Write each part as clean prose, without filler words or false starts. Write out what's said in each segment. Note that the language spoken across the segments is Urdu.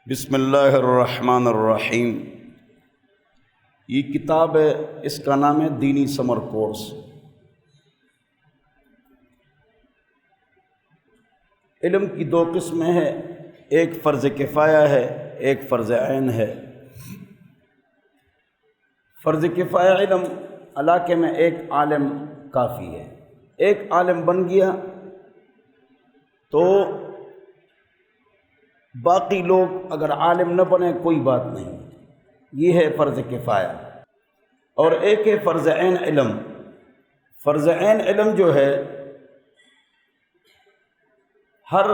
بسم اللہ الرحمن الرحیم۔ یہ کتاب ہے، اس کا نام ہے دینی سمر کورس۔ علم کی دو قسمیں ہیں، ایک فرض کفایہ ہے، ایک فرض عین ہے۔ فرض کفایہ علم علاقے میں ایک عالم کافی ہے، ایک عالم بن گیا تو باقی لوگ اگر عالم نہ بنے کوئی بات نہیں، یہ ہے فرض کفایہ۔ اور ایک ہے فرض عین علم۔ فرض عین علم جو ہے ہر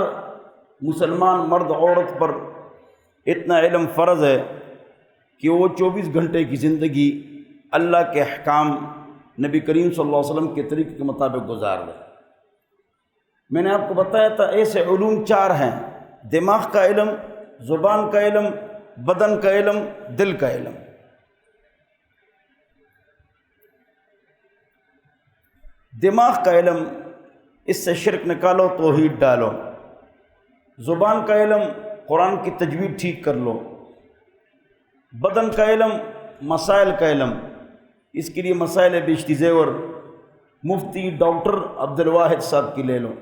مسلمان مرد عورت پر اتنا علم فرض ہے کہ وہ 24 گھنٹے کی زندگی اللہ کے احکام نبی کریم صلی اللہ علیہ وسلم کے طریقے کے مطابق گزار لے۔ میں نے آپ کو بتایا تھا ایسے علوم 4 ہیں: دماغ کا علم، زبان کا علم، بدن کا علم، دل کا علم۔ دماغ کا علم، اس سے شرک نکالو، توحید ڈالو۔ زبان کا علم، قرآن کی تجوید ٹھیک کر لو۔ بدن کا علم، مسائل کا علم، اس کے لیے مسائل بیشتی زیور مفتی ڈاکٹر عبد الواحد صاحب کی لے لو،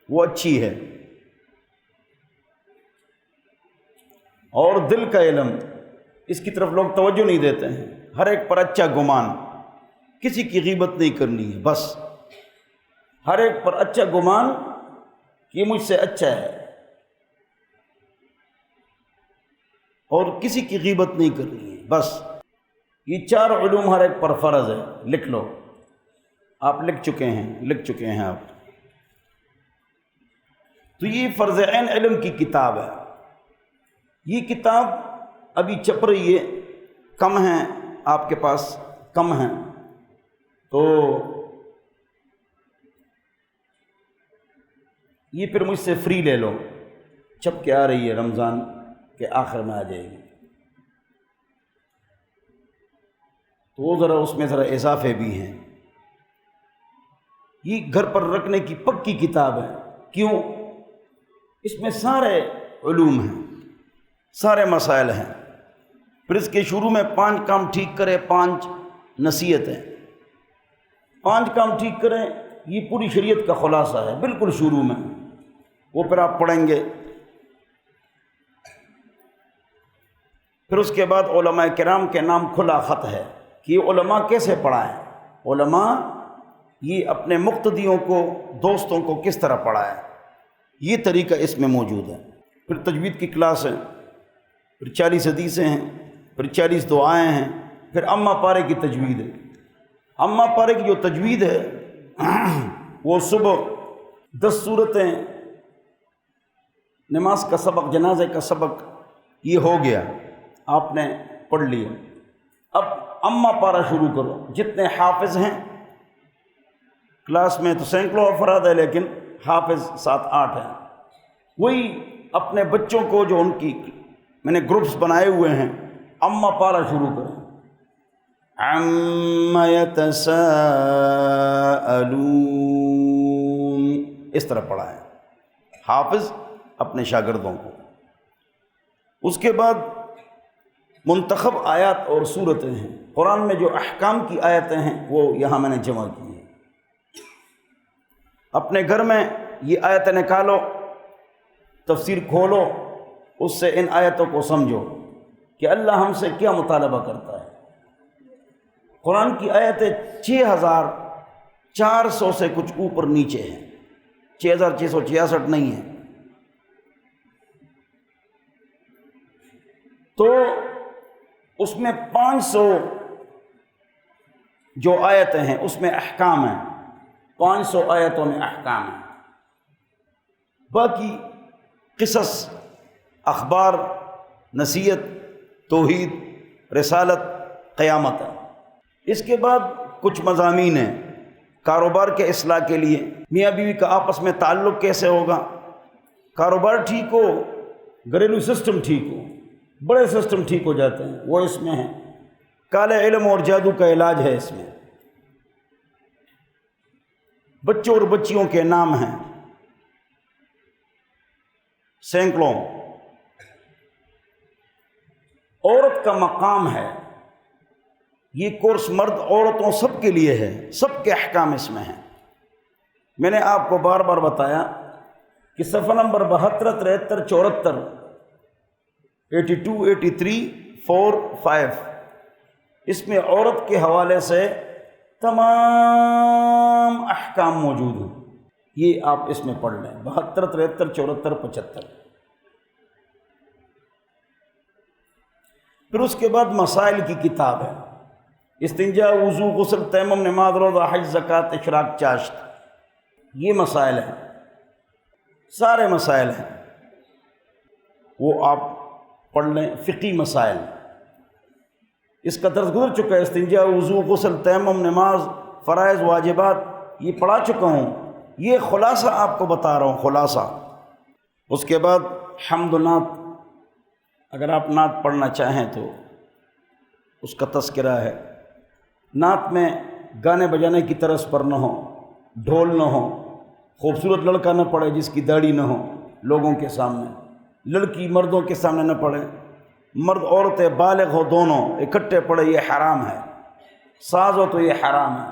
وہ اچھی ہے۔ اور دل کا علم، اس کی طرف لوگ توجہ نہیں دیتے ہیں۔ ہر ایک پر اچھا گمان، کسی کی غیبت نہیں کرنی ہے، بس ہر ایک پر اچھا گمان کہ یہ مجھ سے اچھا ہے، اور کسی کی غیبت نہیں کرنی ہے، بس۔ یہ 4 علوم ہر ایک پر فرض ہے، لکھ لو۔ آپ لکھ چکے ہیں آپ۔ تو یہ فرض عین علم کی کتاب ہے۔ یہ کتاب ابھی چپ رہی ہے، کم ہیں آپ کے پاس، کم ہیں تو یہ پھر مجھ سے فری لے لو، چھپ کے آ رہی ہے، رمضان کے آخر میں آ جائے گی، تو وہ ذرا اس میں ذرا اضافے بھی ہیں۔ یہ گھر پر رکھنے کی پکی کتاب ہے۔ کیوں؟ اس میں سارے علوم ہیں، سارے مسائل ہیں۔ پھر اس کے شروع میں 5 کام ٹھیک کرے، 5 نصیحتیں، 5 کام ٹھیک کریں، یہ پوری شریعت کا خلاصہ ہے بالکل شروع میں، وہ پھر آپ پڑھیں گے۔ پھر اس کے بعد علماء کرام کے نام کھلا خط ہے کہ یہ علماء کیسے پڑھائیں، علماء یہ اپنے مقتدیوں کو، دوستوں کو کس طرح پڑھائیں، یہ طریقہ اس میں موجود ہے۔ پھر تجوید کی کلاس ہے، پھر 40 حدیثیں ہیں، پھر 40 دعائیں ہیں، پھر اماں پارے کی تجوید ہے۔ اماں پارے کی جو تجوید ہے وہ صبح 10 سورتیں، نماز کا سبق، جنازے کا سبق، یہ ہو گیا، آپ نے پڑھ لیا۔ اب اماں پارہ شروع کرو۔ جتنے حافظ ہیں کلاس میں تو سینکڑوں افراد ہیں، لیکن حافظ 7-8 ہیں، وہی اپنے بچوں کو، جو ان کی میں نے گروپس بنائے ہوئے ہیں، اماں پارہ شروع کریں۔ عَمَّ يَتَسَاءَلُونَ، اس طرح پڑھائیں حافظ اپنے شاگردوں کو۔ اس کے بعد منتخب آیات اور صورتیں ہیں، قرآن میں جو احکام کی آیتیں ہیں وہ یہاں میں نے جمع کی ہیں۔ اپنے گھر میں یہ آیتیں نکالو، تفسیر کھولو، اس سے ان آیتوں کو سمجھو کہ اللہ ہم سے کیا مطالبہ کرتا ہے۔ قرآن کی آیتیں 6400 سے کچھ اوپر نیچے ہیں، 6666 نہیں ہیں۔ تو اس میں 500 جو آیتیں ہیں اس میں احکام ہیں، 500 آیتوں میں احکام ہیں۔ باقی قصص، اخبار، نصیحت، توحید، رسالت، قیامت ہے۔ اس کے بعد کچھ مضامین ہیں کاروبار کے اصلاح کے لیے، میاں بیوی کا آپس میں تعلق کیسے ہوگا، کاروبار ٹھیک ہو، گھریلو سسٹم ٹھیک ہو، بڑے سسٹم ٹھیک ہو جاتے ہیں، وہ اس میں ہیں۔ کالے علم اور جادو کا علاج ہے اس میں۔ بچوں اور بچیوں کے نام ہیں سینکڑوں، عورت کا مقام ہے، یہ کورس مرد عورتوں سب کے لیے ہے، سب کے احکام اس میں ہیں۔ میں نے آپ کو بار بار بتایا کہ صفحہ نمبر 72، 73، 74، 82، 83، 4، 5 اس میں عورت کے حوالے سے تمام احکام موجود ہیں، یہ آپ اس میں پڑھ لیں، 72، 73، 74، 75۔ پھر اس کے بعد مسائل کی کتاب ہے، استنجا، وضو، غسل، تیمم، نماز، روزہ، حج، زکوٰۃ، اشراق، چاشت، یہ مسائل ہیں، سارے مسائل ہیں، وہ آپ پڑھ لیں۔ فقہی مسائل اس کا درس گزر چکا ہے، استنجا، وضو، غسل، تیمم، نماز، فرائض، واجبات، یہ پڑھا چکا ہوں، یہ خلاصہ آپ کو بتا رہا ہوں، خلاصہ۔ اس کے بعد حمد و نعت، اگر آپ نعت پڑھنا چاہیں تو اس کا تذکرہ ہے۔ نعت میں گانے بجانے کی طرز پر نہ ہو، ڈھول نہ ہو، خوبصورت لڑکا نہ پڑھے جس کی داڑھی نہ ہو لوگوں کے سامنے، لڑکی مردوں کے سامنے نہ پڑھے، مرد عورتیں بالغ ہو دونوں اکٹھے پڑھے، یہ حرام ہے، ساز ہو تو یہ حرام ہے۔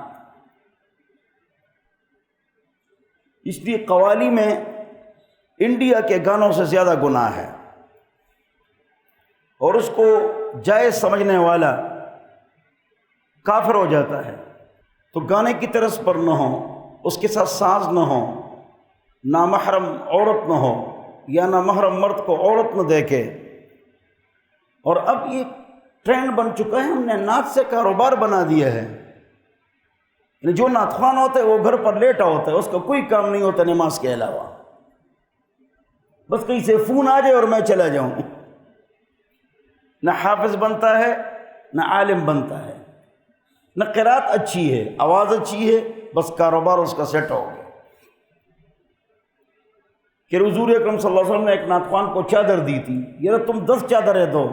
اس لیے قوالی میں انڈیا کے گانوں سے زیادہ گناہ ہے، اور اس کو جائز سمجھنے والا کافر ہو جاتا ہے۔ تو گانے کی طرز پر نہ ہو، اس کے ساتھ ساز نہ ہو، نامحرم عورت نہ ہو یا نامحرم مرد کو عورت نہ دیکھے۔ اور اب یہ ٹرینڈ بن چکا ہے، ہم نے نعت سے کاروبار بنا دیا ہے، یعنی جو نعت خوان ہوتا ہے وہ گھر پر لیٹا ہوتا ہے، اس کا کوئی کام نہیں ہوتا نماز کے علاوہ، بس کہیں سے فون آ جائے اور میں چلا جاؤں۔ نہ حافظ بنتا ہے، نہ عالم بنتا ہے، نہ قرات اچھی ہے، آواز اچھی ہے، بس کاروبار اس کا سیٹ ہو گیا۔ کہ حضور اکرم صلی اللہ علیہ وسلم نے ایک نعت خوان کو چادر دی تھی، یہ تم 10 چادریں دو،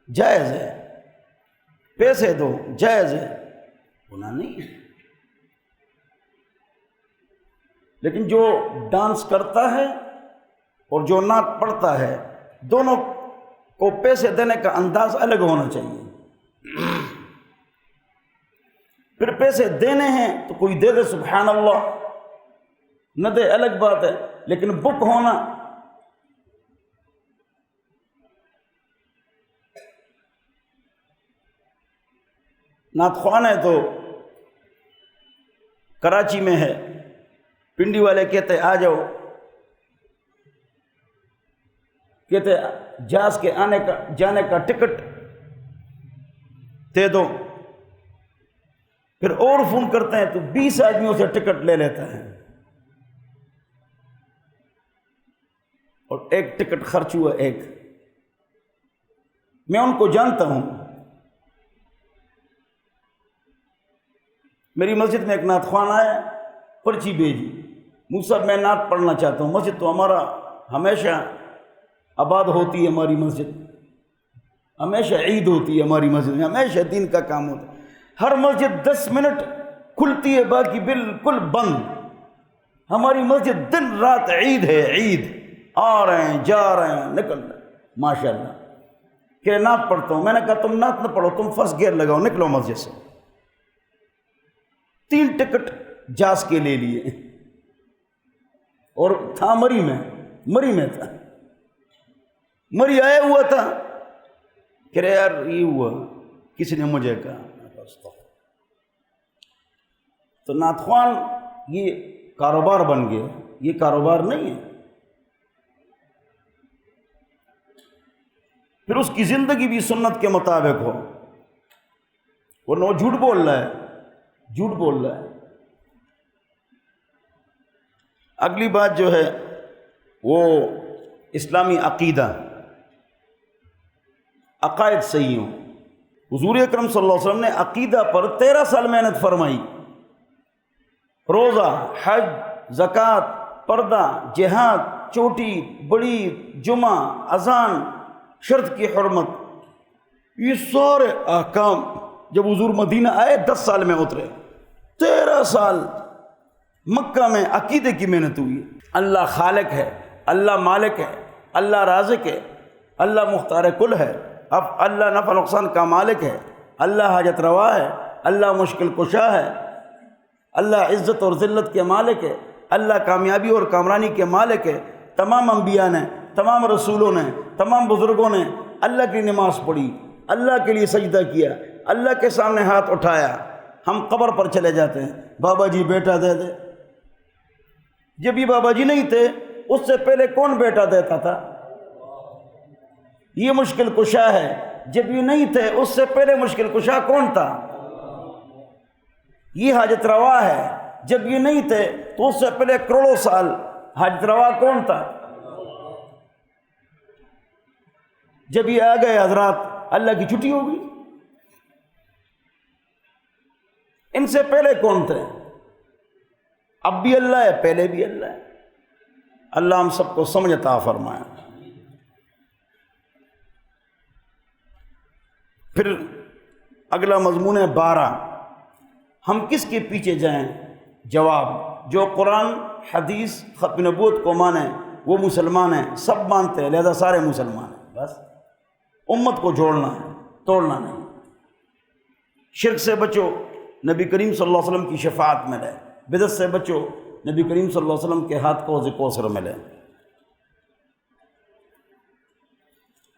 جائز ہے، پیسے دو، جائز ہے، گناہ نہیں ہے۔ لیکن جو ڈانس کرتا ہے اور جو نعت پڑھتا ہے، دونوں کو پیسے دینے کا انداز الگ ہونا چاہیے۔ پھر پیسے دینے ہیں تو کوئی دے دے، سبحان اللہ، نہ دے الگ بات ہے، لیکن بک ہونا، نعت خوان ہے تو کراچی میں ہے، پنڈی والے کہتے آ جاؤ، کہتے جہاز کے آنے کا جانے کا ٹکٹ دے دو، پھر اور فون کرتے ہیں تو 20 آدمیوں سے ٹکٹ لے لیتا ہے، اور ایک ٹکٹ خرچ ہوا ایک۔ میں ان کو جانتا ہوں، میری مسجد میں ایک نعت خوان آیا، پرچی بھیجی، مجھ صاحب میں نعت پڑھنا چاہتا ہوں، مسجد تو ہمارا ہمیشہ آباد ہوتی ہے، ہماری مسجد ہمیشہ عید ہوتی ہے، ہماری مسجد میں ہمیشہ دین کا کام ہوتا ہے، ہر مسجد 10 منٹ کھلتی ہے، باقی بالکل بند، ہماری مسجد دن رات عید ہے، عید، آ رہے ہیں جا رہے ہیں نکل رہے ہیں، ماشاءاللہ۔ کہ نعت پڑھتا ہوں، میں نے کہا تم نعت نہ پڑھو، تم فرسٹ گیئر لگاؤ، نکلو مسجد سے۔ 3 ٹکٹ جاز کے لے لیے، اور تھا مری میں تھا، مری آیا ہوا تھا، کہ رہے یار یہ ہوا، کسی نے مجھے کہا۔ تو نعت خوان یہ کاروبار بن گیا، یہ کاروبار نہیں ہے۔ پھر اس کی زندگی بھی سنت کے مطابق ہو، ورنہ وہ جھوٹ بول رہا ہے۔ اگلی بات جو ہے وہ اسلامی عقیدہ، عقائد صحیح ہوں۔ حضور اکرم صلی اللہ علیہ وسلم نے عقیدہ پر 13 سال محنت فرمائی، روزہ، حج، زکوٰۃ، پردہ، جہاد، چوٹی، بڑی، جمعہ، اذان، شرط کی حرمت، یہ سارے احکام جب حضور مدینہ آئے 10 سال میں اترے، 13 سال مکہ میں عقیدے کی محنت ہوئی۔ اللہ خالق ہے، اللہ مالک ہے، اللہ رازق ہے، اللہ مختار کل ہے، اب اللہ نفع نقصان کا مالک ہے، اللہ حاجت روا ہے، اللہ مشکل کشا ہے، اللہ عزت اور ذلت کے مالک ہے، اللہ کامیابی اور کامرانی کے مالک ہے۔ تمام انبیاء نے، تمام رسولوں نے، تمام بزرگوں نے اللہ کی نماز پڑھی، اللہ کے لیے سجدہ کیا، اللہ کے سامنے ہاتھ اٹھایا۔ ہم قبر پر چلے جاتے ہیں، بابا جی بیٹا دے دے۔ جب یہ بابا جی نہیں تھے اس سے پہلے کون بیٹا دیتا تھا؟ یہ مشکل کشا ہے۔ جب یہ نہیں تھے اس سے پہلے مشکل کشا کون تھا؟ یہ حاجت روا ہے۔ جب یہ نہیں تھے تو اس سے پہلے کروڑوں سال حاجت روا کون تھا؟ جب یہ آ گئے حضرات اللہ کی چھٹی ہو گئی۔ ان سے پہلے کون تھے؟ اب بھی اللہ ہے، پہلے بھی اللہ ہے۔ اللہ ہم سب کو سمجھ عطا فرمائے۔ پھر اگلا مضمون ہے 12، ہم کس کے پیچھے جائیں؟ جواب، جو قرآن حدیث ختم نبوت کو مانے وہ مسلمان ہیں، سب مانتے ہیں، لہذا سارے مسلمان ہیں۔ بس امت کو جوڑنا ہے، توڑنا نہیں۔ شرک سے بچو، نبی کریم صلی اللہ علیہ وسلم کی شفاعت میں رہے۔ بدعت سے بچو، نبی کریم صلی اللہ علیہ وسلم کے ہاتھ کو کوثر میں لے۔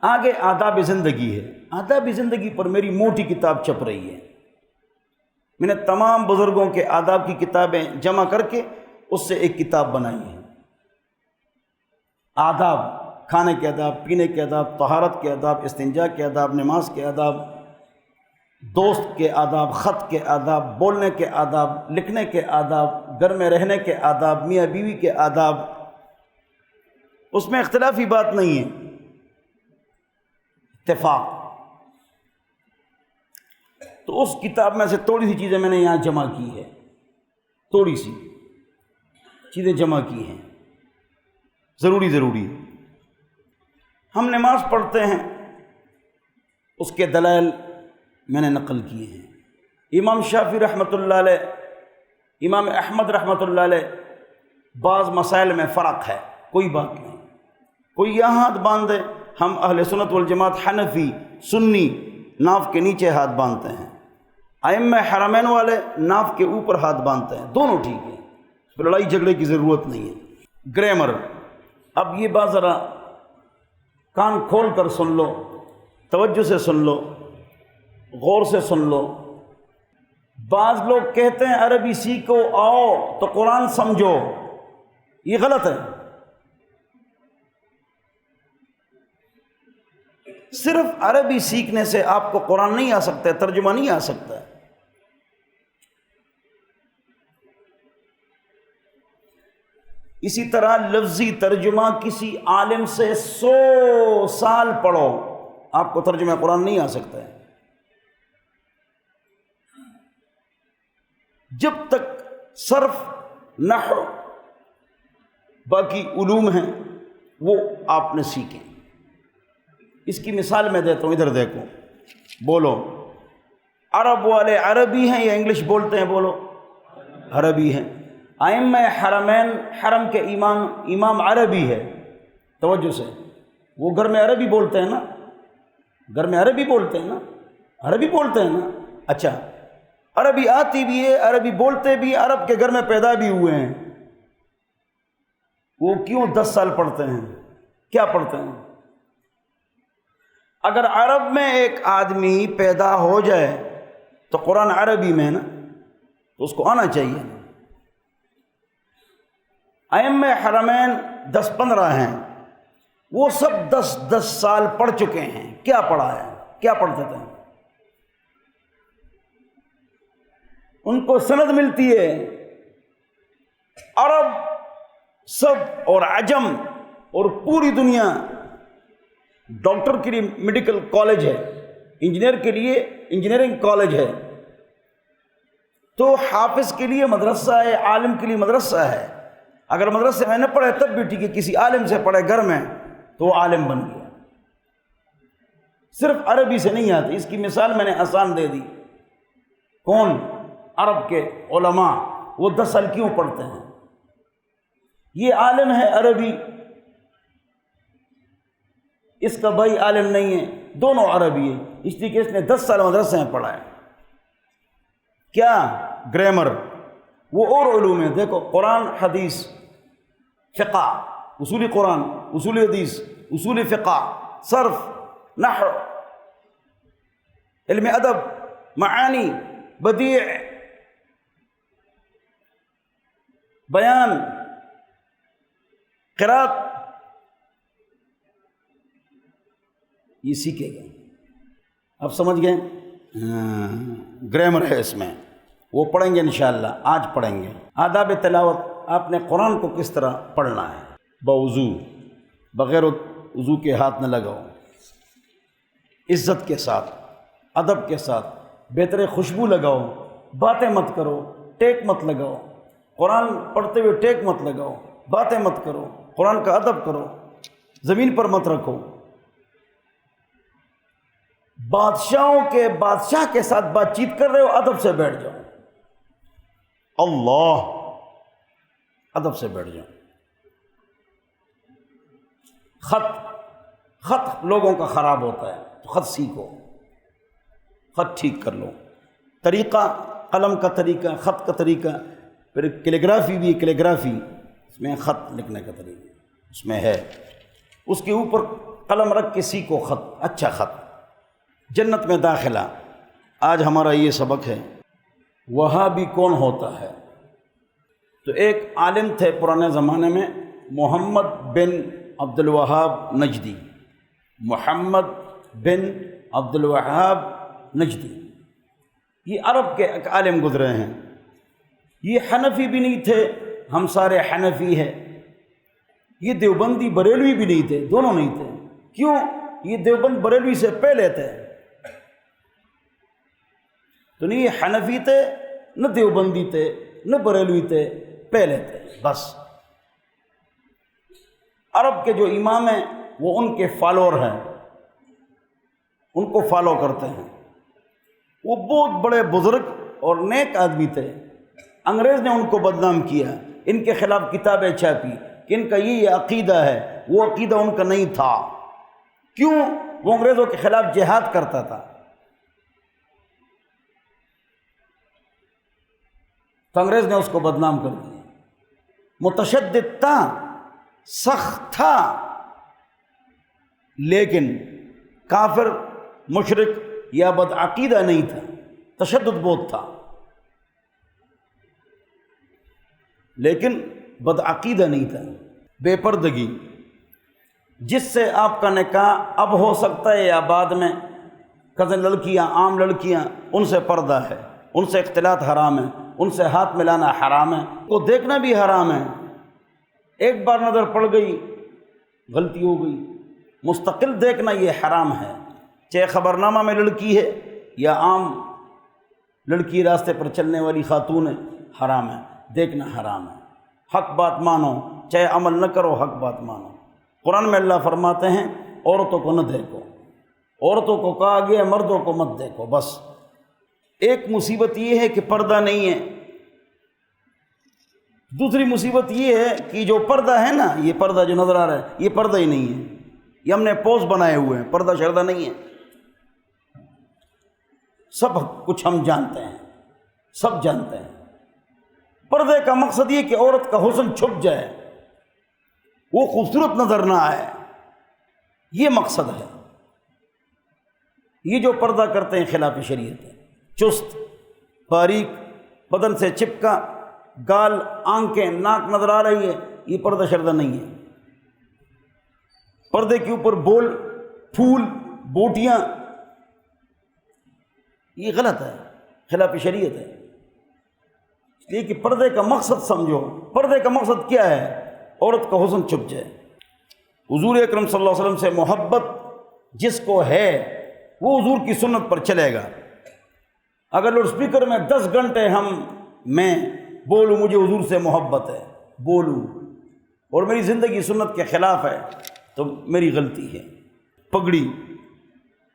آگے آداب زندگی ہے۔ آداب زندگی پر میری موٹی کتاب چھپ رہی ہے۔ میں نے تمام بزرگوں کے آداب کی کتابیں جمع کر کے اس سے ایک کتاب بنائی ہے۔ آداب، کھانے کے آداب، پینے کے آداب، طہارت کے آداب، استنجا کے آداب، نماز کے آداب، دوست کے آداب، خط کے آداب، بولنے کے آداب، لکھنے کے آداب، گھر میں رہنے کے آداب، میاں بیوی کے آداب۔ اس میں اختلافی بات نہیں ہے، اتفاق۔ تو اس کتاب میں سے تھوڑی سی چیزیں میں نے یہاں جمع کی ہے، تھوڑی سی چیزیں جمع کی ہیں، ضروری۔ ہم نماز پڑھتے ہیں، اس کے دلائل میں نے نقل کیے ہیں۔ امام شافعی رحمۃ اللہ علیہ، امام احمد رحمۃ اللہ علیہ، بعض مسائل میں فرق ہے، کوئی بات نہیں۔ کوئی یہاں ہاتھ باندھے، ہم اہل سنت والجماعت حنفی سنی ناف کے نیچے ہاتھ باندھتے ہیں۔ ائمہ حرمین والے ناف کے اوپر ہاتھ باندھتے ہیں، دونوں ٹھیک ہیں، اس پر لڑائی جھگڑے کی ضرورت نہیں ہے۔ گرامر، اب یہ بات ذرا کان کھول کر سن لو، توجہ سے سن لو، غور سے سن لو۔ بعض لوگ کہتے ہیں عربی سیکھو، آؤ تو قرآن سمجھو، یہ غلط ہے۔ صرف عربی سیکھنے سے آپ کو قرآن نہیں آ سکتا ہے، ترجمہ نہیں آ سکتا ہے۔ اسی طرح لفظی ترجمہ کسی عالم سے 100 سال پڑھو، آپ کو ترجمہ قرآن نہیں آ سکتا ہے۔ جب تک صرف، نحو، باقی علوم ہیں وہ آپ نے سیکھیں۔ اس کی مثال میں دیتا ہوں، ادھر دیکھو، بولو۔ عرب والے عربی ہیں یا انگلش بولتے ہیں؟ بولو، عربی ہیں۔ ائمہ حرمین، حرم کے امام عربی ہے، توجہ سے، وہ گھر میں عربی بولتے ہیں نا، گھر میں عربی بولتے ہیں نا، عربی بولتے ہیں نا۔ اچھا، عربی آتی بھی ہے، عربی بولتے بھی، عرب کے گھر میں پیدا بھی ہوئے ہیں، وہ کیوں 10 سال پڑھتے ہیں؟ کیا پڑھتے ہیں؟ اگر عرب میں ایک آدمی پیدا ہو جائے تو قرآن عربی میں نا، تو اس کو آنا چاہیے۔ ائمہ حرمین 10-15 ہیں، وہ سب 10 سال پڑھ چکے ہیں۔ کیا پڑھا ہے؟ کیا پڑھتے تھے؟ ان کو سند ملتی ہے۔ عرب سب اور عجم اور پوری دنیا، ڈاکٹر کے لیے میڈیکل کالج ہے، انجینئر کے لیے انجینئرنگ کالج ہے، تو حافظ کے لیے مدرسہ ہے، عالم کے لیے مدرسہ ہے۔ اگر مدرسے میں نہ پڑھے تب بھی ٹھیک ہے، کسی عالم سے پڑھے گھر میں تو وہ عالم بن گیا۔ صرف عربی سے نہیں آتی۔ اس کی مثال میں نے آسان دے دی۔ کون؟ عرب کے علماء، وہ 10 سال کیوں پڑھتے ہیں؟ یہ عالم ہے عربی، اس کا بھائی عالم نہیں ہے، دونوں عربی ہے، اس لیے کہ اس نے 10 سال مدرسے میں پڑھا ہے۔ کیا؟ گرامر، وہ اور علوم ہیں، دیکھو قرآن، حدیث، فقہ، اصول قرآن، اصول حدیث، اصول فقہ، صرف، نحو، علم ادب، معانی، بدیع، بیان، قرات، یہ سیکھے گا۔ اب سمجھ گئے؟ گرامر ہے اس میں، وہ پڑھیں گے انشاءاللہ، آج پڑھیں گے۔ آداب تلاوت، آپ نے قرآن کو کس طرح پڑھنا ہے؟ بوضو، بغیر وضو کے ہاتھ نہ لگاؤ، عزت کے ساتھ، ادب کے ساتھ، بہتر خوشبو لگاؤ، باتیں مت کرو، ٹیک مت لگاؤ، قرآن پڑھتے ہوئے ٹیک مت لگاؤ، باتیں مت کرو، قرآن کا ادب کرو، زمین پر مت رکھو۔ بادشاہوں کے بادشاہ کے ساتھ بات چیت کر رہے ہو، ادب سے بیٹھ جاؤ، اللہ، ادب سے بیٹھ جاؤ۔ خط لوگوں کا خراب ہوتا ہے، تو خط سیکھو، خط ٹھیک کر لو، طریقہ، قلم کا طریقہ، خط کا طریقہ، پھر کیلیگرافی بھی، کیلیگرافی اس میں خط لکھنے کا طریقہ اس میں ہے، اس کے اوپر قلم رکھ کے سیکھو خط، اچھا خط۔ جنت میں داخلہ، آج ہمارا یہ سبق ہے، وہابی کون ہوتا ہے؟ تو ایک عالم تھے پرانے زمانے میں، محمد بن عبد الوہاب نجدی، محمد بن عبد الوہاب نجدی، یہ عرب کے ایک عالم گزرے ہیں۔ یہ حنفی بھی نہیں تھے، ہم سارے حنفی ہیں، یہ دیوبندی بریلوی بھی نہیں تھے، دونوں نہیں تھے۔ کیوں؟ یہ دیوبند بریلوی سے پہلے تھے، تو نہیں یہ حنفی تھے، نہ دیوبندی تھے، نہ بریلوی تھے، پہلے تھے بس۔ عرب کے جو امام ہیں وہ ان کے فالوور ہیں، ان کو فالو کرتے ہیں۔ وہ بہت بڑے بزرگ اور نیک آدمی تھے، انگریز نے ان کو بدنام کیا، ان کے خلاف کتابیں چھاپی کہ ان کا یہ عقیدہ ہے، وہ عقیدہ ان کا نہیں تھا۔ کیوں؟ وہ انگریزوں کے خلاف جہاد کرتا تھا، تو انگریز نے اس کو بدنام کر دیا۔ متشدد تھا، سخت تھا، لیکن کافر، مشرک یا بدعقیدہ نہیں تھا، تشدد بہت تھا، لیکن بدعقیدہ نہیں تھا۔ بے پردگی، جس سے آپ کا نکاح اب ہو سکتا ہے یا بعد میں، کزن لڑکیاں، عام لڑکیاں، ان سے پردہ ہے، ان سے اختلاط حرام ہے، ان سے ہاتھ ملانا حرام ہے، کو دیکھنا بھی حرام ہے۔ ایک بار نظر پڑ گئی، غلطی ہو گئی، مستقل دیکھنا یہ حرام ہے، چاہے خبرنامہ میں لڑکی ہے یا عام لڑکی راستے پر چلنے والی خاتون ہے، حرام ہے، دیکھنا حرام ہے۔ حق بات مانو، چاہے عمل نہ کرو، حق بات مانو۔ قرآن میں اللہ فرماتے ہیں عورتوں کو نہ دیکھو، عورتوں کو کہا گیا مردوں کو مت دیکھو۔ بس ایک مصیبت یہ ہے کہ پردہ نہیں ہے، دوسری مصیبت یہ ہے کہ جو پردہ ہے نا، یہ پردہ جو نظر آ رہا ہے یہ پردہ ہی نہیں ہے، یہ ہم نے پوز بنائے ہوئے ہیں، پردہ شردہ نہیں ہے۔ سب کچھ ہم جانتے ہیں، سب جانتے ہیں۔ پردے کا مقصد یہ کہ عورت کا حسن چھپ جائے، وہ خوبصورت نظر نہ آئے، یہ مقصد ہے۔ یہ جو پردہ کرتے ہیں خلاف شریعت ہے، چست، باریک، بدن سے چپکا، گال، آنکھیں، ناک نظر آ رہی ہے، یہ پردہ شردہ نہیں ہے۔ پردے کے اوپر بول، پھول، بوٹیاں، یہ غلط ہے، خلاف شریعت ہے۔ اس لیے کہ پردے کا مقصد سمجھو، پردے کا مقصد کیا ہے؟ عورت کا حسن چھپ جائے۔ حضور اکرم صلی اللہ علیہ وسلم سے محبت جس کو ہے وہ حضور کی سنت پر چلے گا۔ اگر لاؤڈ اسپیکر میں 10 گھنٹے میں بولوں مجھے حضور سے محبت ہے، بولوں، اور میری زندگی سنت کے خلاف ہے، تو میری غلطی ہے۔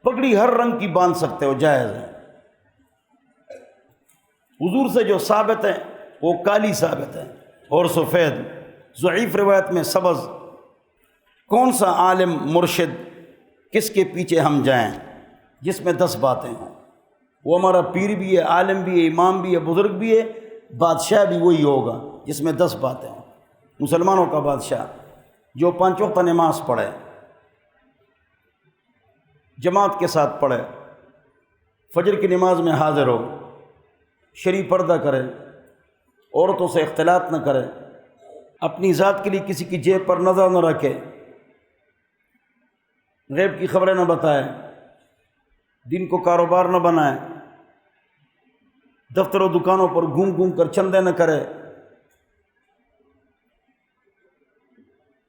پگڑی ہر رنگ کی باندھ سکتے ہو، جائز ہے۔ حضور سے جو ثابت ہے وہ کالی ثابت ہے اور سفید، ضعیف روایت میں سبز۔ کون سا عالم مرشد کس کے پیچھے ہم جائیں جس میں 10 باتیں ہوں؟ وہ ہمارا پیر بھی ہے، عالم بھی ہے، امام بھی ہے، بزرگ بھی ہے، بادشاہ بھی وہی ہوگا جس میں 10 باتیں ہوں۔ مسلمانوں کا بادشاہ جو 5 وقت نماز پڑھے، جماعت کے ساتھ پڑھے، فجر کی نماز میں حاضر ہو، شرعی پردہ کرے، عورتوں سے اختلاط نہ کرے، اپنی ذات کے لیے کسی کی جیب پر نظر نہ رکھے، غیب کی خبریں نہ بتائے، دین کو کاروبار نہ بنائے، دفتر و دکانوں پر گھوم گھوم کر چندے نہ کرے،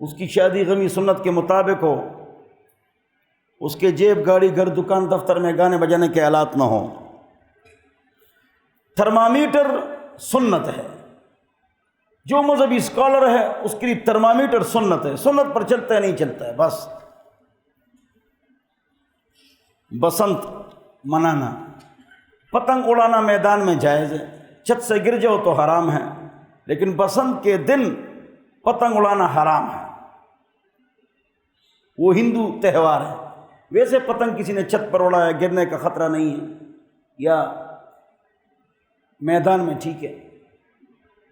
اس کی شادی غمی سنت کے مطابق ہو، اس کے جیب، گاڑی، گھر، دکان، دفتر میں گانے بجانے کے آلات نہ ہوں۔ تھرمامیٹر سنت ہے، جو مذہبی اسکالر ہے اس کے لیے تھرمامیٹر سنت ہے، سنت پر چلتا ہے نہیں چلتا ہے بس۔ بسنت منانا، پتنگ اڑانا میدان میں جائز ہے، چھت سے گر جاؤ تو حرام ہے، لیکن بسنت کے دن پتنگ اڑانا حرام ہے، وہ ہندو تہوار ہے۔ ویسے پتنگ کسی نے چھت پر اڑایا، گرنے کا خطرہ نہیں ہے، یا میدان میں ٹھیک ہے،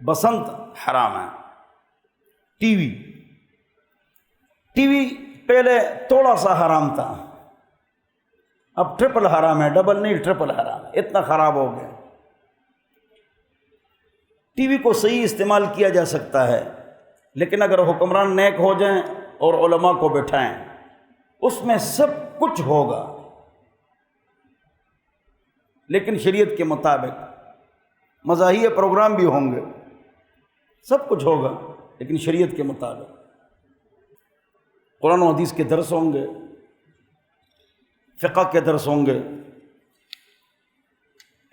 بسنت حرام ہے۔ ٹی وی پہلے تھوڑا سا حرام تھا، اب ٹرپل حرام ہے، ڈبل نہیں ٹرپل حرام ہے، اتنا خراب ہو گیا۔ ٹی وی کو صحیح استعمال کیا جا سکتا ہے، لیکن اگر حکمران نیک ہو جائیں اور علماء کو بٹھائیں، اس میں سب کچھ ہوگا، لیکن شریعت کے مطابق۔ مزاحیہ پروگرام بھی ہوں گے، سب کچھ ہوگا، لیکن شریعت کے مطابق۔ قرآن و حدیث کے درس ہوں گے، فقہ کے درس ہوں گے،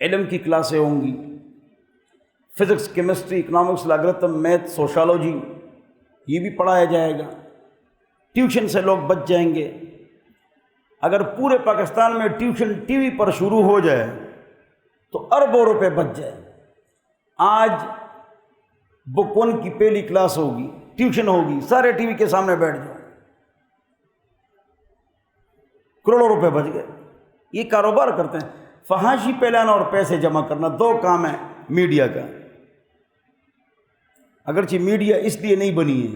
علم کی کلاسیں ہوں گی، physics, chemistry, economics, logarithm, math, sociology, یہ بھی پڑھایا جائے گا۔ ٹیوشن سے لوگ بچ جائیں گے۔ اگر پورے پاکستان میں ٹیوشن ٹی وی پر شروع ہو جائے تو اربوں روپے بچ جائے۔ آج بک 1 کی پہلی کلاس ہوگی، ٹیوشن ہوگی، سارے ٹی وی کے سامنے بیٹھ جاؤ، کروڑوں روپے بچ گئے۔ یہ کاروبار کرتے ہیں، فحاشی پھیلانا اور پیسے جمع کرنا، 2 کام ہے میڈیا کا۔ اگرچہ میڈیا اس لیے نہیں بنی ہے،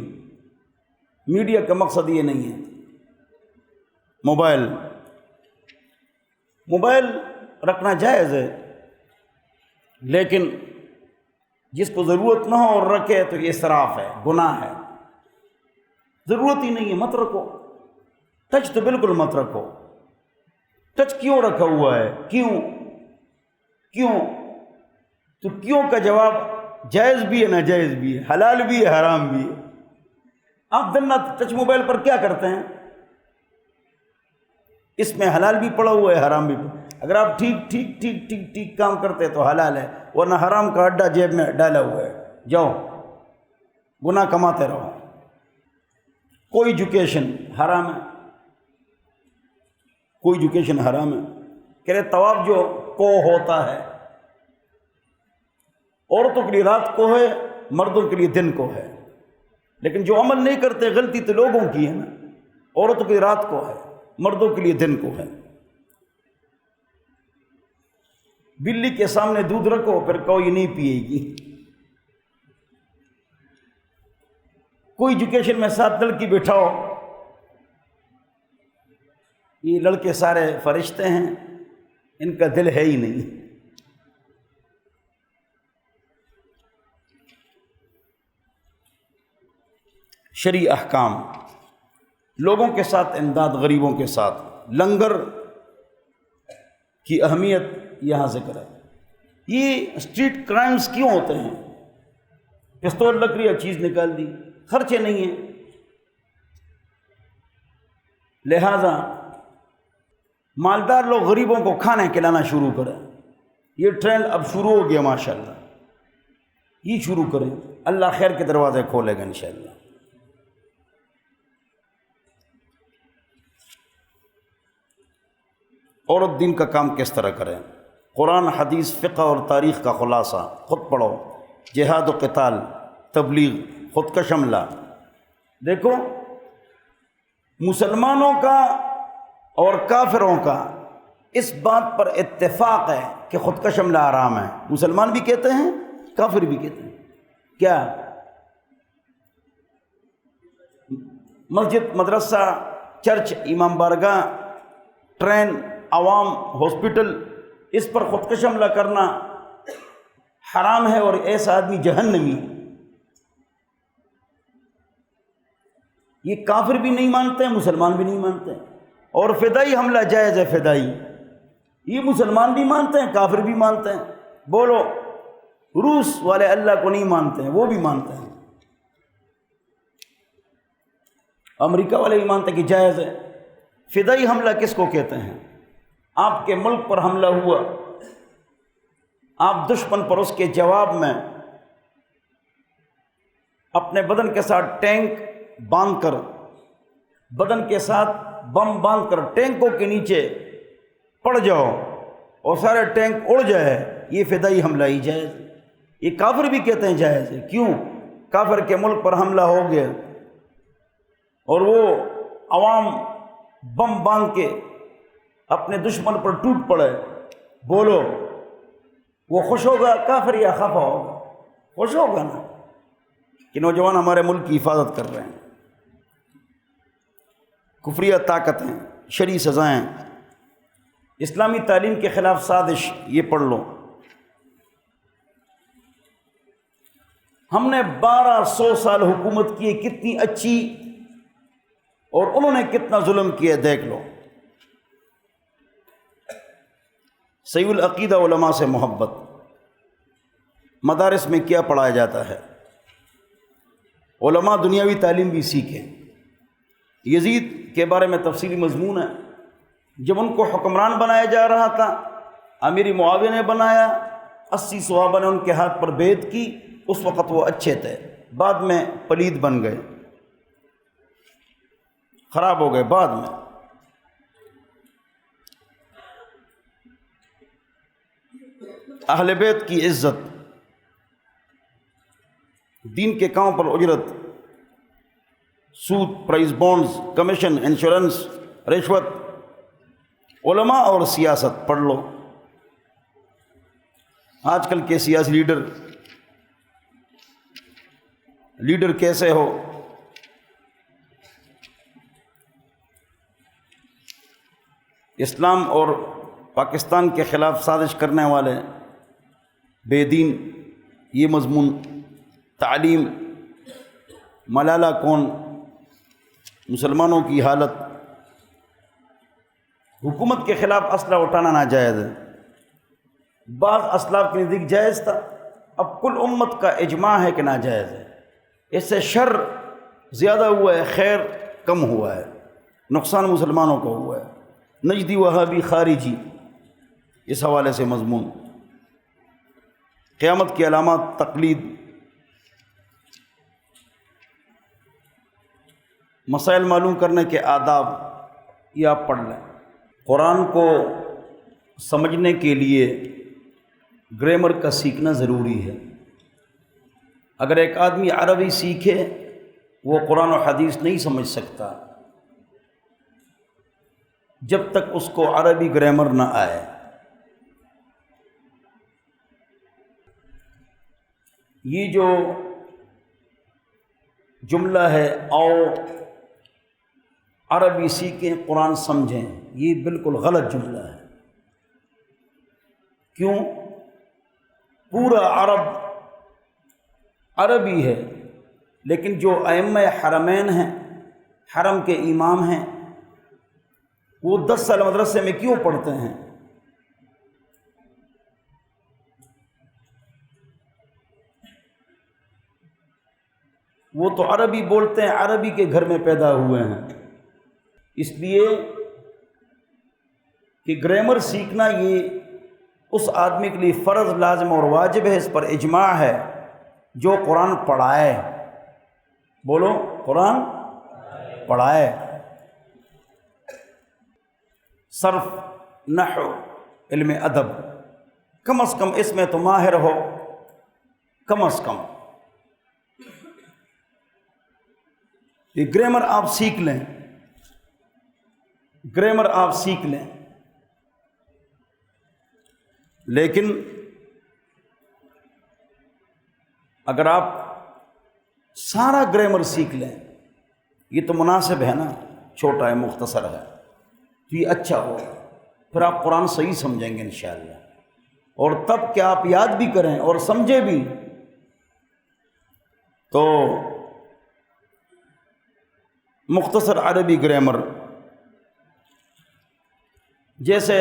میڈیا کا مقصد یہ نہیں ہے۔ موبائل رکھنا جائز ہے، لیکن جس کو ضرورت نہ ہو اور رکھے تو یہ اسراف ہے، گناہ ہے۔ ضرورت ہی نہیں ہے مت رکھو، ٹچ تو بالکل مت رکھو۔ ٹچ کیوں رکھا ہوا ہے؟ کیوں تو کیوں کا جواب جائز بھی ہے، ناجائز بھی ہے، حلال بھی ہے، حرام بھی ہے۔ آپ دن رات ٹچ موبائل پر کیا کرتے ہیں؟ اس میں حلال بھی پڑا ہوا ہے، حرام بھی پڑا۔ اگر آپ ٹھیک کام کرتے تو حلال ہے، ورنہ حرام کا اڈا جیب میں ڈالا ہوا ہے، جاؤ گناہ کماتے رہو۔ کوئی ایجوکیشن حرام ہے، کوئی ایجوکیشن حرام ہے۔ کہہ رہے طواف جو کو ہوتا ہے، عورتوں کے لیے رات کو ہے، مردوں کے لیے دن کو ہے، لیکن جو عمل نہیں کرتے، غلطی تو لوگوں کی ہے نا۔ عورتوں کے لیے رات کو ہے، مردوں کے لیے دن کو ہے۔ بلی کے سامنے دودھ رکھو، پھر کہو یہ نہیں پیے گی۔ کوئی ایجوکیشن میں 7 لڑکی بٹھاؤ، یہ لڑکے سارے فرشتے ہیں، ان کا دل ہے ہی نہیں۔ شرعی احکام، لوگوں کے ساتھ امداد، غریبوں کے ساتھ، لنگر کی اہمیت یہاں ذکر ہے۔ یہ اسٹریٹ کرائمز کیوں ہوتے ہیں؟ پستول لکڑی اور چیز نکال دی، خرچے نہیں ہیں، لہذا مالدار لوگ غریبوں کو کھانا کھلانا شروع کریں۔ یہ ٹرینڈ اب شروع ہو گیا ماشاءاللہ، یہ شروع کریں، اللہ خیر کے دروازے کھولے گا انشاءاللہ۔ عورت دین کا کام کس طرح کریں؟ قرآن، حدیث، فقہ اور تاریخ کا خلاصہ خود پڑھو، جہاد و قتال، تبلیغ، خود کا شملہ۔ دیکھو مسلمانوں کا اور کافروں کا اس بات پر اتفاق ہے کہ خودکش حملہ حرام ہے۔ مسلمان بھی کہتے ہیں، کافر بھی کہتے ہیں۔ کیا مسجد، مدرسہ، چرچ، امام بارگاہ، ٹرین، عوام، ہاسپٹل، اس پر خودکش حملہ کرنا حرام ہے اور ایسا آدمی جہنمی۔ یہ کافر بھی نہیں مانتے ہیں، مسلمان بھی نہیں مانتے ہیں۔ اور فدائی حملہ جائز ہے، فدائی، یہ مسلمان بھی مانتے ہیں، کافر بھی مانتے ہیں۔ بولو، روس والے اللہ کو نہیں مانتے ہیں، وہ بھی مانتے ہیں۔ امریکہ والے بھی مانتے ہیں کہ جائز ہے۔ فدائی حملہ کس کو کہتے ہیں؟ آپ کے ملک پر حملہ ہوا، آپ دشمن پر اس کے جواب میں اپنے بدن کے ساتھ ٹینک باندھ کر، بدن کے ساتھ بم باندھ کر ٹینکوں کے نیچے پڑ جاؤ اور سارے ٹینک اڑ جائے، یہ فدائی حملہ ہی جائز ہے۔ یہ کافر بھی کہتے ہیں جائز ہے۔ کیوں؟ کافر کے ملک پر حملہ ہو گیا اور وہ عوام بم باندھ کے اپنے دشمن پر ٹوٹ پڑے، بولو وہ خوش ہوگا کافر یا خفا ہوگا؟ خوش ہوگا نا کہ نوجوان ہمارے ملک کی حفاظت کر رہے ہیں۔ کفریہ طاقتیں، شرعی سزائیں، اسلامی تعلیم کے خلاف سازش، یہ پڑھ لو۔ ہم نے 1200 سال حکومت کی، کتنی اچھی، اور انہوں نے کتنا ظلم کیا، دیکھ لو۔ صحیح العقیدہ علماء سے محبت، مدارس میں کیا پڑھایا جاتا ہے؟ علماء دنیاوی تعلیم بھی سیکھیں۔ یزید کے بارے میں تفصیلی مضمون ہے۔ جب ان کو حکمران بنایا جا رہا تھا، امیر معاویہ نے بنایا، 80 صحابہ نے ان کے ہاتھ پر بیعت کی، اس وقت وہ اچھے تھے، بعد میں پلید بن گئے، خراب ہو گئے بعد میں۔ اہل بیت کی عزت، دین کے کاموں پر اجرت، سود، پرائز بونڈز، کمیشن، انشورنس، رشوت، علماء اور سیاست پڑھ لو۔ آج کل کے سیاسی لیڈر کیسے ہو؟ اسلام اور پاکستان کے خلاف سازش کرنے والے بے دین، یہ مضمون، تعلیم، ملالہ کون، مسلمانوں کی حالت، حکومت کے خلاف اسلحہ اٹھانا ناجائز ہے۔ بعض اسلاف کے نزدیک جائز تھا، اب کل امت کا اجماع ہے کہ ناجائز ہے۔ اس سے شر زیادہ ہوا ہے، خیر کم ہوا ہے، نقصان مسلمانوں کو ہوا ہے۔ نجدی، وہابی، خارجی، اس حوالے سے مضمون۔ قیامت کی علامات، تقلید، مسائل معلوم کرنے کے آداب، یہ آپ پڑھ لیں۔ قرآن کو سمجھنے کے لیے گرامر کا سیکھنا ضروری ہے۔ اگر ایک آدمی عربی سیکھے، وہ قرآن و حدیث نہیں سمجھ سکتا جب تک اس کو عربی گرامر نہ آئے۔ یہ جو جملہ ہے آؤ عربی سیکھیں قرآن سمجھیں، یہ بالکل غلط جملہ ہے۔ کیوں؟ پورا عرب عربی ہے، لیکن جو ائمہ حرمین ہیں، حرم کے امام ہیں، وہ 10 سال مدرسے میں کیوں پڑھتے ہیں؟ وہ تو عربی بولتے ہیں، عربی کے گھر میں پیدا ہوئے ہیں۔ اس لیے کہ گرامر سیکھنا یہ اس آدمی کے لیے فرض، لازم اور واجب ہے، اس پر اجماع ہے جو قرآن پڑھائے۔ بولو، قرآن پڑھائے۔ صرف، نحو، علم ادب، کم از کم اس میں تو ماہر ہو، کم از کم یہ گرامر آپ سیکھ لیں۔ گرامر آپ سیکھ لیں، لیکن اگر آپ سارا گرامر سیکھ لیں، یہ تو مناسب ہے نا، چھوٹا ہے، مختصر ہے، تو یہ اچھا ہو، پھر آپ قرآن صحیح سمجھیں گے انشاءاللہ، اور تب کہ آپ یاد بھی کریں اور سمجھیں بھی۔ تو مختصر عربی گرامر، جیسے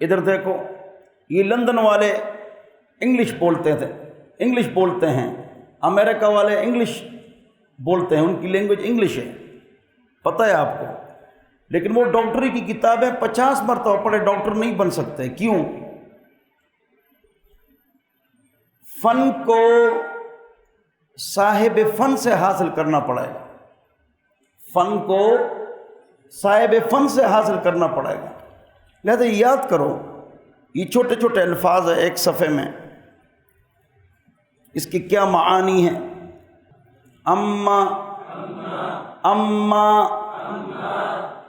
ادھر دیکھو، یہ لندن والے انگلش بولتے تھے، انگلش بولتے ہیں، امریکہ والے انگلش بولتے ہیں، ان کی لینگویج انگلش ہے، پتہ ہے آپ کو، لیکن وہ ڈاکٹری کی کتابیں 50 مرتبہ پڑھے ڈاکٹر نہیں بن سکتے۔ کیوں؟ فن کو صاحب فن سے حاصل کرنا پڑے گا، فن کو صاحب فن سے حاصل کرنا پڑے گا، لہذا یاد کرو، یہ چھوٹے چھوٹے الفاظ ہیں ایک صفحے میں، اس کے کیا معانی ہیں؟ اما، اما،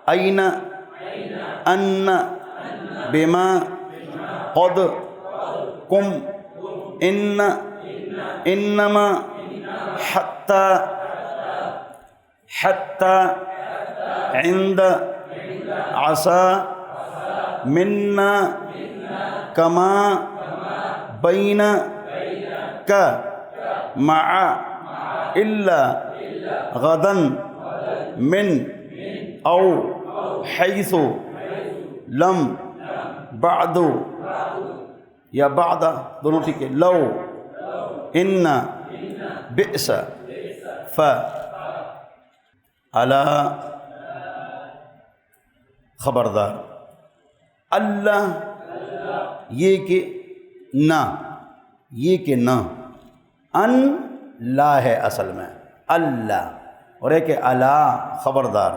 این، ان، بما، قد، کم، ان، انما، حتی، حتی، عند، عسى، منا، کما، بین، کا، مع، الا، غدا، من، او، حیث، لم، بعد، یا بعد دونوں ٹھیک ہے، لو، ان، بئس، ف، الا، خبردار، اللہ، یہ کہ نہ، یہ کہ نہ، ان لا ہے اصل میں، اللہ، اور ایک کہ الا، خبردار،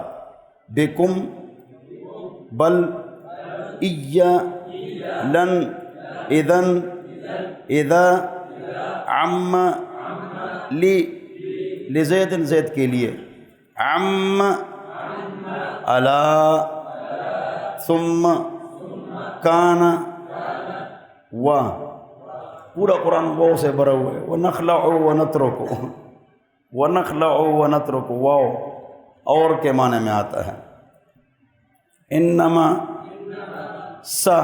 بکم، بل، ایا، لن، اذن، اذا، عم، لی، لزید، زید کے لیے، عم، الا، ثم، کان، و، پورا قرآن واو سے بھرا ہوا ہے، وَنَخْلَعُ وَنَتْرُكُ، وَنَخْلَعُ وَنَتْرُكُ، واو اور کے معنی میں آتا ہے۔ انما، سا،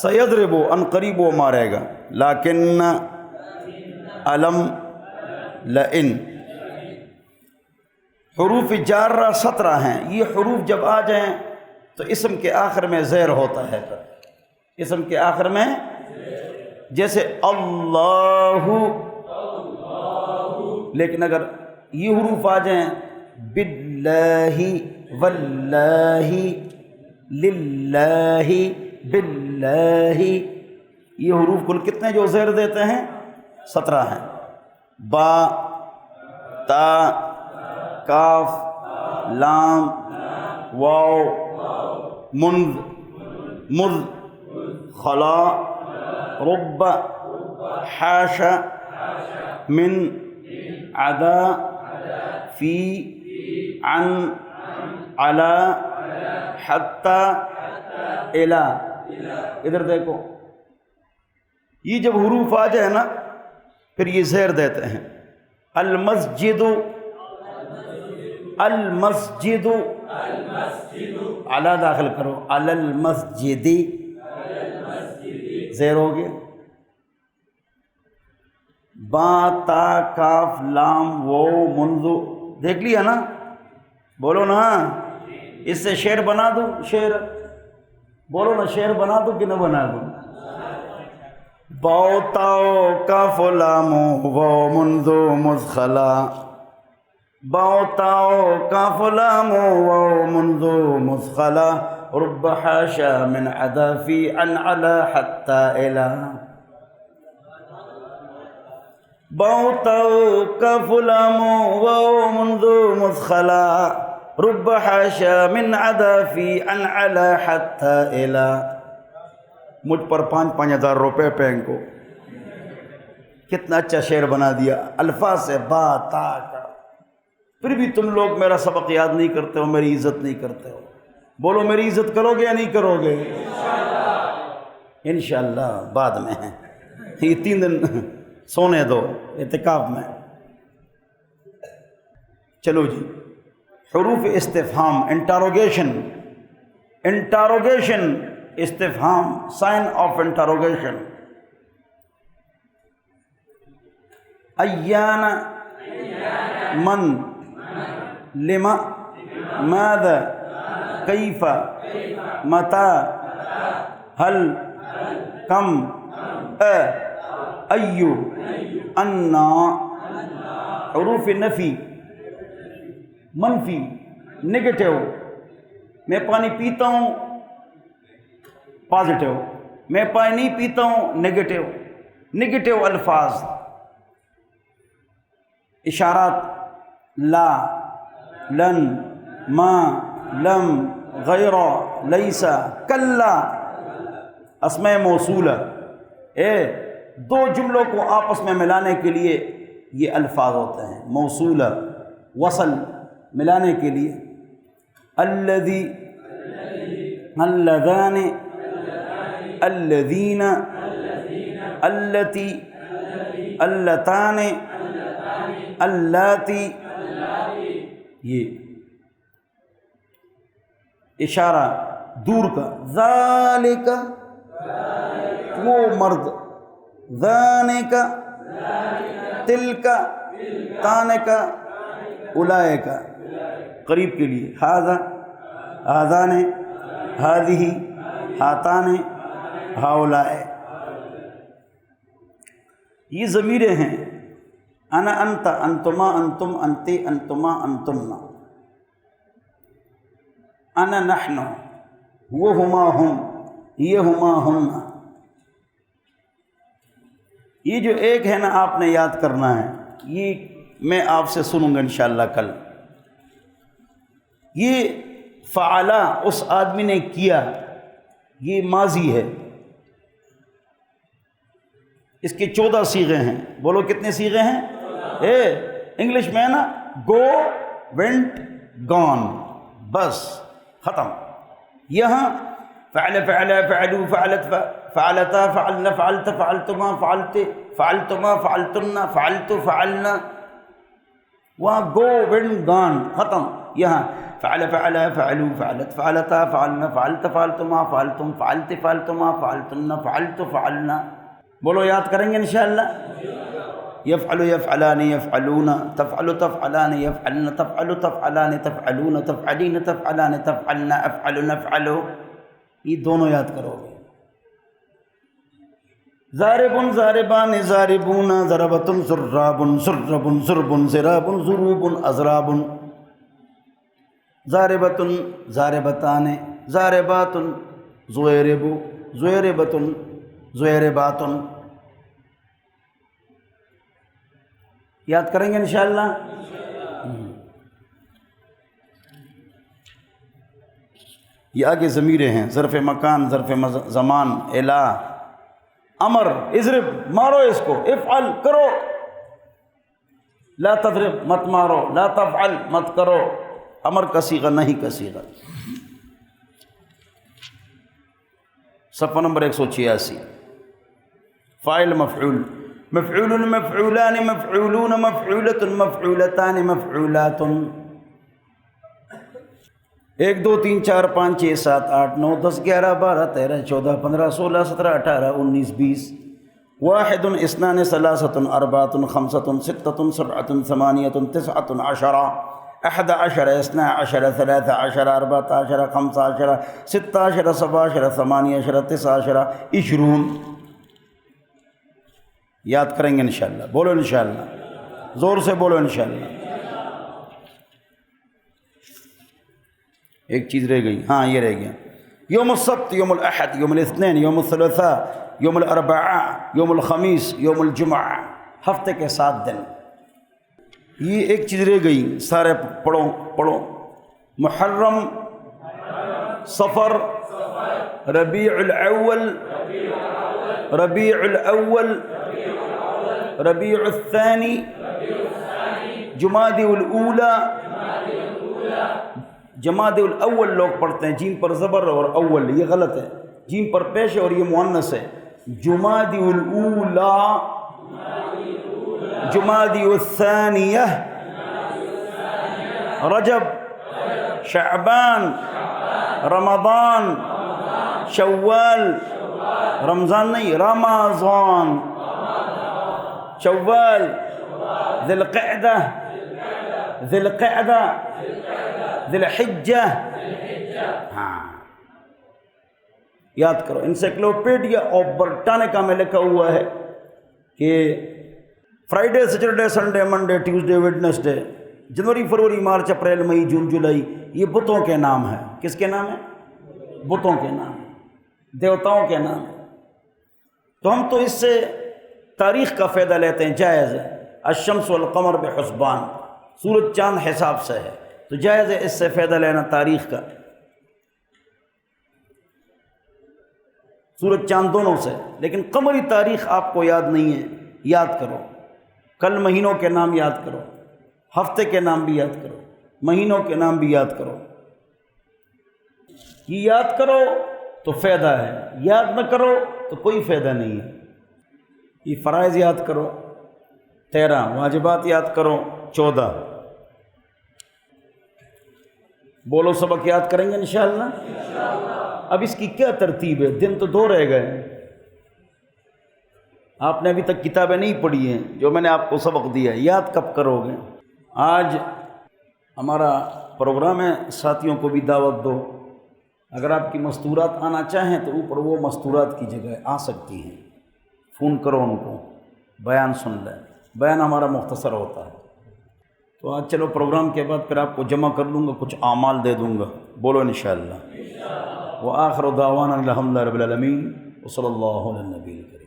سیضرب، ان قریب وہ مارے گا، لیکن، علم، لئن، حروف جارہ 17 ہیں، یہ حروف جب آ جائیں تو اسم کے آخر میں زیر ہوتا ہے، اسم کے آخر میں، جیسے اللہ، لیکن اگر یہ حروف آ جائیں، باللہ، واللہ، للہ، باللہ، یہ حروف کل کتنے جو زیر دیتے ہیں؟ 17 ہیں، با، تا، کاف، لام، واو، منذ، مذ، خلا، رب، حاش، من، عدا، فی، عن، علی، حتی، الی۔ ادھر دیکھو، یہ جب حروف آ جائے نا پھر یہ زیر دیتے ہیں، المسجد، المسجد، علی داخل کرو، علی المسجد، زیر ہو گیا، با، تا، کاف، لام، واو، منذ، دیکھ لیا نا؟ بولو نا، اس سے شعر بنا دوں، شعر بولو نا، شعر بنا دوں کہ نہ بنا دوں؟ باؤ، تاؤ، کاف، لام، واو، منذ، مذخلا، باؤ، تاؤ، کاف، لام، واو، منذ، مذخلا، رب، حاشا، من، عدا، فی، عن، علی، حتی، الی۔ باؤ، تاؤ، کاف، لام، واو، منذ، مذخلا، رب، حاشا، من، عدا، فی، عن، علی، حتی، الی۔ مجھ پر 5-5 ہزار روپے پہ ان کو، کتنا اچھا شعر بنا دیا الفاظ سے، با، تا، کا۔ پھر بھی تم لوگ میرا سبق یاد نہیں کرتے ہو، میری عزت نہیں کرتے ہو۔ بولو میری عزت کرو گے یا نہیں کرو گے؟ انشاءاللہ بعد میں ہے، یہ 3 دن سونے دو اعتکاف میں۔ چلو جی، حروف استفہام، انٹاروگیشن، استفہام، سائن آف انٹاروگیشن۔ ایان، من، لما، ماذا، کیف، متی، ہل، کم، ایو، انا۔ حروف نفی، منفی، نگیٹو، میں پانی پیتا ہوں پازیٹیو، میں پانی نہیں پیتا ہوں نگیٹو الفاظ۔ اشارات، لا، لن، ما، لم، غیر، لیس، کلا۔ اسماء موصولہ، 2 جملوں کو آپس میں ملانے کے لیے یہ الفاظ ہوتے ہیں موصولہ، وصل ملانے کے لیے۔ الذی، اللذان، الذین، التی، اللتان، اللاتی۔ یہ اشارہ دور کا، ذالک، وہ مرد، ذانک، تلک، تانک، اولئک، قریب کے لیے، ھذا، ھذان، ھذہ، ھاتان، ھؤلاء۔ یہ ضمیریں ہیں، انا، انت، انتما، انتم، انتی، انتما، انتن۔ انا، نحن، وہ، ہما، ہم، یہ، ہما، ہن۔ یہ جو ایک ہے نا آپ نے یاد کرنا ہے، یہ میں آپ سے سنوں گا انشاءاللہ کل۔ یہ فعلا اس آدمی نے کیا، یہ ماضی ہے، اس کے 14 صیغے ہیں۔ بولو کتنے صیغے ہیں؟ انگلش میں ہے نا، گو، وینٹ، گون، بس ختم۔ یہاں فعل، فعل، فعلو، فعلت، فعلتا، فعلنا، فعلت، فعلتما، فعلت، فعلتما، فعلتن، فعلت، فعلنا۔ وہاں گو، وینٹ، گون ختم۔ یہاں فعل، فعل، فعلو، فعلت، فعلتا، فعلنا، فعلت، فعلتما، فعلتم، فعلت، فعلتما، فعلتن، فعلت، فعلنا۔ بولو یاد کریں گے انشاءاللہ۔ یفعل، یفعلان، یفعلون، تفعل، تفعلان، یفعلن، تفعل، تفعلان، تفعلون، تفعلین، تفعلان، تفعلن، افعل، نفعل۔ یہ دونوں یاد کرو گے۔ ضارب، ضاربان، ضاربون، ضربۃ، ضراب، ضرب، ضرب، ضراب، ضروب، اضراب۔ ضاربۃ، ضاربتان، ضاربات، ضویرب، ضویربۃ، ضویربات۔ یاد کریں گے انشاءاللہ۔ یہ آگے ضمیریں ہیں، ظرف مکان، ظرف زمان، الہ، امر، اضرب، مارو اس کو، افعل، کرو، لا تضرب، مت مارو، لا تفعل، مت کرو، امر کا صیغہ نہیں کا صیغہ۔ صفحہ نمبر 186۔ فاعل، مفعول، مفعول، مفعولان، مفعولون، مفعولۃ، مفعولتان، مفعولات۔ 1 2 3 4 5 6 7 8 9 10 11 12 13 14 15 16 17 18 19 20۔ 1 2 3 4 5 6 7 8 9 10 11 12 13 14 14 15 16 17 18 19 20۔ یاد کریں گے انشاءاللہ۔ بولو انشاءاللہ، زور سے بولو انشاءاللہ۔ ایک چیز رہ گئی، ہاں یہ رہ گیا، یوم السبت، یوم الاحد، یوم الاثنین، یوم الثلاثاء، یوم الاربعاء، یوم الخمیس، یوم الجمعہ۔ ہفتے کے 7 دن۔ یہ ایک چیز رہ گئی، سارے پڑھو۔ محرم، صفر، ربیع الاول، ربیع الاول، ربیع الثانی، جمادی الاولا، جمادی الاول لوگ پڑھتے ہیں، جیم پر زبر اور اول، یہ غلط ہے، جیم پر پیش ہے اور یہ مؤنث ہے۔ جمادی الاولا، جمادی الثانیہ، رجب، شعبان، رمضان، شوال، رمضان نہیں، رمضان، شوال، ذی القعدہ، ذی القعدہ، ذی الحجہ۔ ہاں یاد کرو، انسائکلوپیڈیا آف برٹانیکا میں لکھا ہوا ہے کہ Friday, Saturday, Sunday, Monday, Tuesday, Wednesday, جنوری، فروری، مارچ، اپریل، مئی، جون، جولائی، یہ بتوں کے نام ہیں۔ کس کے نام ہیں؟ بتوں کے نام ہیں، دیوتاؤں کے نام ہیں۔ تو ہم تو اس سے تاریخ کا فائدہ لیتے ہیں، جائز ہے۔ الشمس والقمر بحسبان، سورج چاند حساب سے ہے، تو جائز ہے اس سے فائدہ لینا تاریخ کا، سورج چاند دونوں سے۔ لیکن قمری تاریخ آپ کو یاد نہیں ہے، یاد کرو، کل مہینوں کے نام یاد کرو، ہفتے کے نام بھی یاد کرو، مہینوں کے نام بھی یاد کرو۔ یہ یاد کرو تو فائدہ ہے، یاد نہ کرو تو کوئی فائدہ نہیں ہے۔ یہ فرائض یاد کرو 13، واجبات یاد کرو 14۔ بولو، سبق یاد کریں گے انشاءاللہ۔ اب اس کی کیا ترتیب ہے؟ دن تو 2 رہ گئے، آپ نے ابھی تک کتابیں نہیں پڑھی ہیں جو میں نے آپ کو سبق دیا ہے، یاد کب کرو گے؟ آج ہمارا پروگرام ہے، ساتھیوں کو بھی دعوت دو، اگر آپ کی مستورات آنا چاہیں تو اوپر وہ مستورات کی جگہ آ سکتی ہیں، فون کرو ان کو، بیان سن لیں، بیان ہمارا مختصر ہوتا ہے۔ تو آج چلو پروگرام کے بعد پھر آپ کو جمع کر لوں گا، کچھ اعمال دے دوں گا، بولو انشاءاللہ۔ وآخر دعوانا الحمد للہ رب العالمین، وصلی اللہ علی النبی الکریم۔